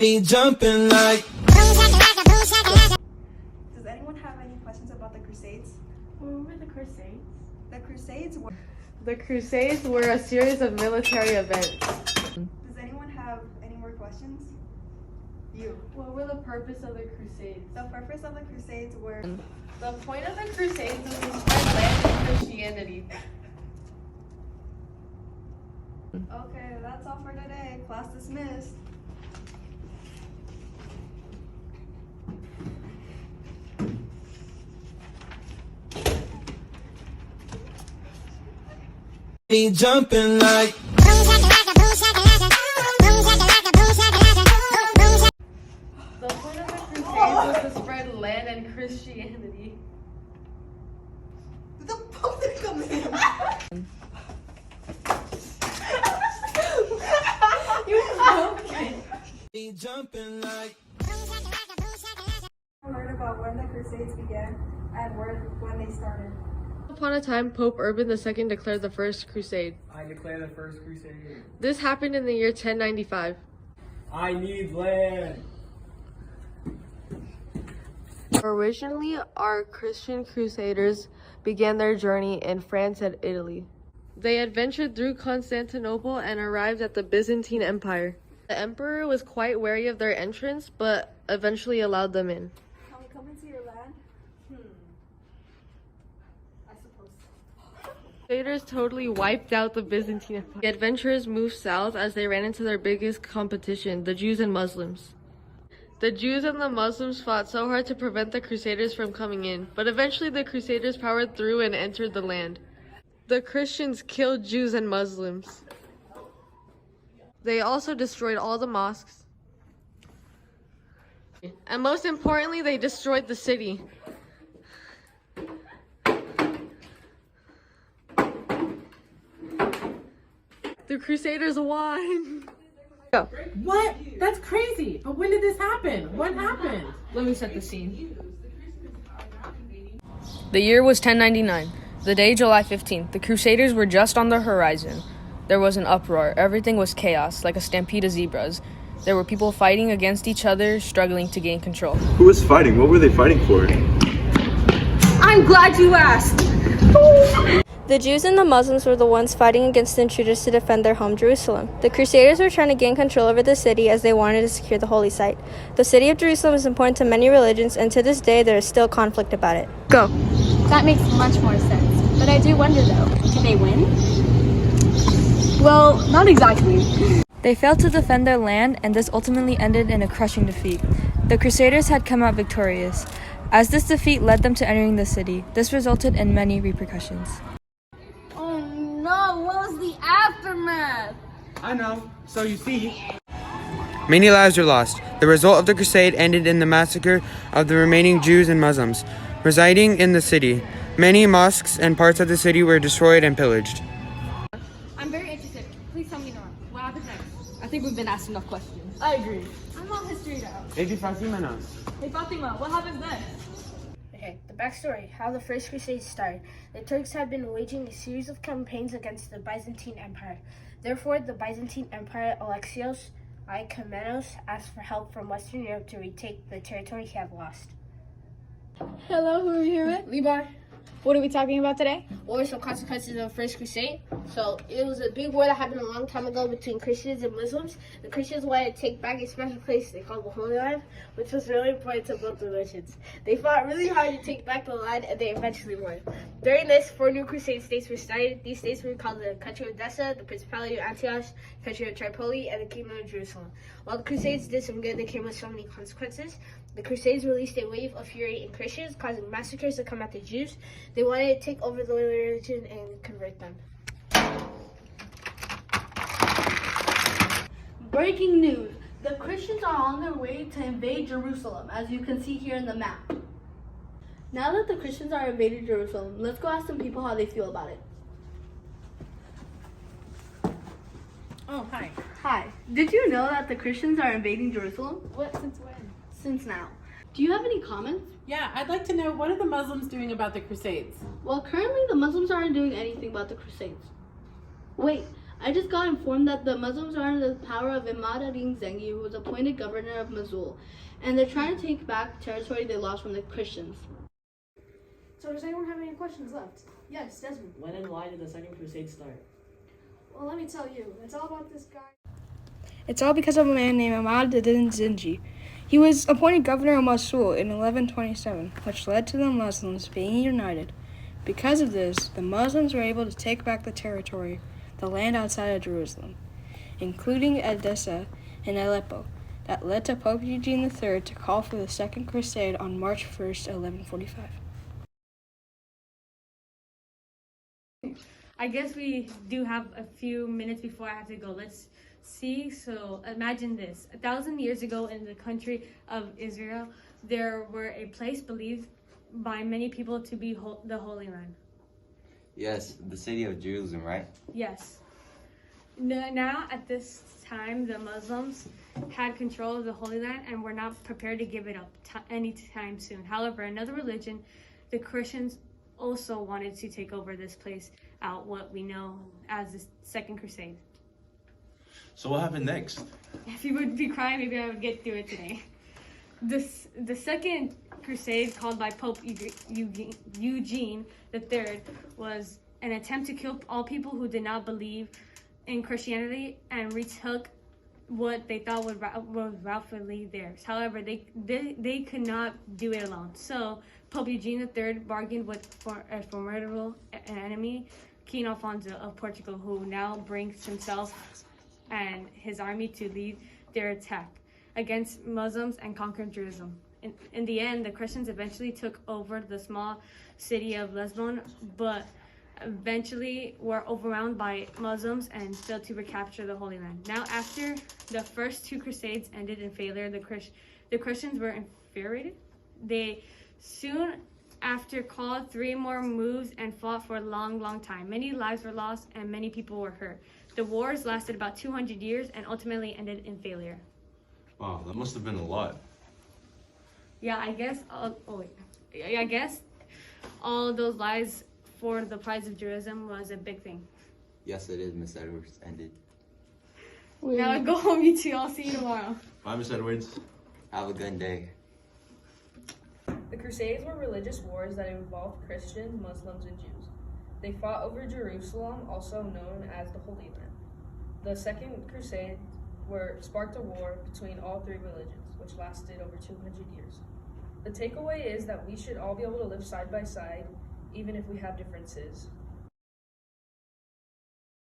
Be jumping like. Does anyone have any questions about the Crusades? What were the Crusades? The Crusades were a series of military events. Does anyone have any more questions? You. What were the purpose of the Crusades? The purpose of the Crusades were. The point of the Crusades was to spread land and Christianity. Okay, that's all for today. Class dismissed. Be jumping like. The point of the Crusades was to spread land and Christianity. The public comes in. Be jumping like. Heard about when the Crusades began and when they started. Upon a time, Pope Urban II declared the First Crusade. I declare the First Crusade. This happened in the year 1095. I need land. Originally, our Christian crusaders began their journey in France and Italy. They adventured through Constantinople and arrived at the Byzantine Empire. The emperor was quite wary of their entrance, but eventually allowed them in. Can we come into your land? I suppose so. Crusaders totally wiped out the Byzantine Empire. The adventurers moved south as they ran into their biggest competition, the Jews and Muslims. The Jews and the Muslims fought so hard to prevent the Crusaders from coming in, but eventually the Crusaders powered through and entered the land. The Christians killed Jews and Muslims. They also destroyed all the mosques. And most importantly, they destroyed the city. The Crusaders won. Go. What? That's crazy. But when did this happen? What happened? Let me set the scene. The year was 1099. The day, July 15th. The Crusaders were just on the horizon. There was an uproar. Everything was chaos, like a stampede of zebras. There were people fighting against each other, struggling to gain control. Who was fighting? What were they fighting for? I'm glad you asked! The Jews and the Muslims were the ones fighting against the intruders to defend their home, Jerusalem. The Crusaders were trying to gain control over the city as they wanted to secure the holy site. The city of Jerusalem is important to many religions, and to this day there is still conflict about it. Go. That makes much more sense. But I do wonder though, did they win? Well, not exactly. They failed to defend their land, and this ultimately ended in a crushing defeat. The Crusaders had come out victorious. As this defeat led them to entering the city, this resulted in many repercussions. Oh no, what was the aftermath? I know. So you see. Many lives were lost. The result of the crusade ended in the massacre of the remaining Jews and Muslims residing in the city. Many mosques and parts of the city were destroyed and pillaged. I'm very interested. Please tell me more. What happened next? I think we've been asked enough questions. I agree. I'm all history now. Maybe Fatima knows. Hey Fatima, what happens next? Okay, the backstory, how the First Crusade started. The Turks had been waging a series of campaigns against the Byzantine Empire. Therefore, the Byzantine Empire Alexios I Komnenos asked for help from Western Europe to retake the territory he had lost. Hello, who are you here with? Levi, What are we talking about today? what were some consequences of the First Crusade? So, it was a big war that happened a long time ago between Christians and Muslims. The Christians wanted to take back a special place they called the Holy Land, which was really important to both religions. They fought really hard to take back the land, and they eventually won. During this, 4 new Crusade states were started. These states were called the Country of Edessa, the Principality of Antioch, Country of Tripoli, and the Kingdom of Jerusalem. While the Crusades did some good, they came with so many consequences. The Crusades released a wave of fury in Christians, causing massacres to come at the Jews. They wanted to take over the religion and convert them. Breaking news. The Christians are on their way to invade Jerusalem, as you can see here in the map. Now that the Christians are invading Jerusalem, let's go ask some people how they feel about it. Oh, hi. Hi. Did you know that the Christians are invading Jerusalem? What? Since when? Since now. Do you have any comments? Yeah, I'd like to know, what are the Muslims doing about the Crusades? Well, currently the Muslims aren't doing anything about the Crusades. Wait, I just got informed that the Muslims are under the power of Imad ad-Din Zengi, who was appointed governor of Mosul, and they're trying to take back territory they lost from the Christians. So does anyone have any questions left? Yes, Desmond. When and why did the Second Crusade start? Well, let me tell you. It's all about this guy. It's all because of a man named Imad ad-Din Zengi. He was appointed governor of Mosul in 1127, which led to the Muslims being united. Because of this, the Muslims were able to take back the territory, the land outside of Jerusalem, including Edessa and Aleppo. That led to Pope Eugene III to call for the Second Crusade on March 1st, 1145. I guess we do have a few minutes before I have to go. Let's see. So imagine this. 1,000 years ago in the country of Israel, there were a place believed by many people to be the Holy Land. Yes, the city of Jerusalem, right? Yes. Now, at this time, the Muslims had control of the Holy Land and were not prepared to give it up anytime soon. However, another religion, the Christians, also wanted to take over this place out, what we know as the Second Crusade. So what happened next? If you would be crying, maybe I would get through it today. The Second Crusade, called by Pope Eugene III, was an attempt to kill all people who did not believe in Christianity and retook what they thought was rightfully theirs. However, they could not do it alone. So Pope Eugene III bargained with a formidable enemy, King Alfonso of Portugal, who now brings himself and his army to lead their attack against Muslims and conquer Jerusalem. In the end, the Christians eventually took over the small city of Lesbon, but eventually were overwhelmed by Muslims and failed to recapture the Holy Land. Now, after the first two crusades ended in failure, the Christians were infuriated. They soon after called 3 more moves and fought for a long time. Many lives were lost and many people were hurt. The wars lasted about 200 years and ultimately ended in failure. Wow, that must have been a lot. Yeah, I guess. I guess all those lives for the prize of Jerusalem was a big thing. Yes, it is, Miss Edwards. Ended. Now go home, you two. I'll see you tomorrow. Bye, Miss Edwards. Have a good day. The Crusades were religious wars that involved Christians, Muslims, and Jews. They fought over Jerusalem, also known as the Holy Land. The Second Crusade sparked a war between all 3 religions, which lasted over 200 years. The takeaway is that we should all be able to live side by side, even if we have differences.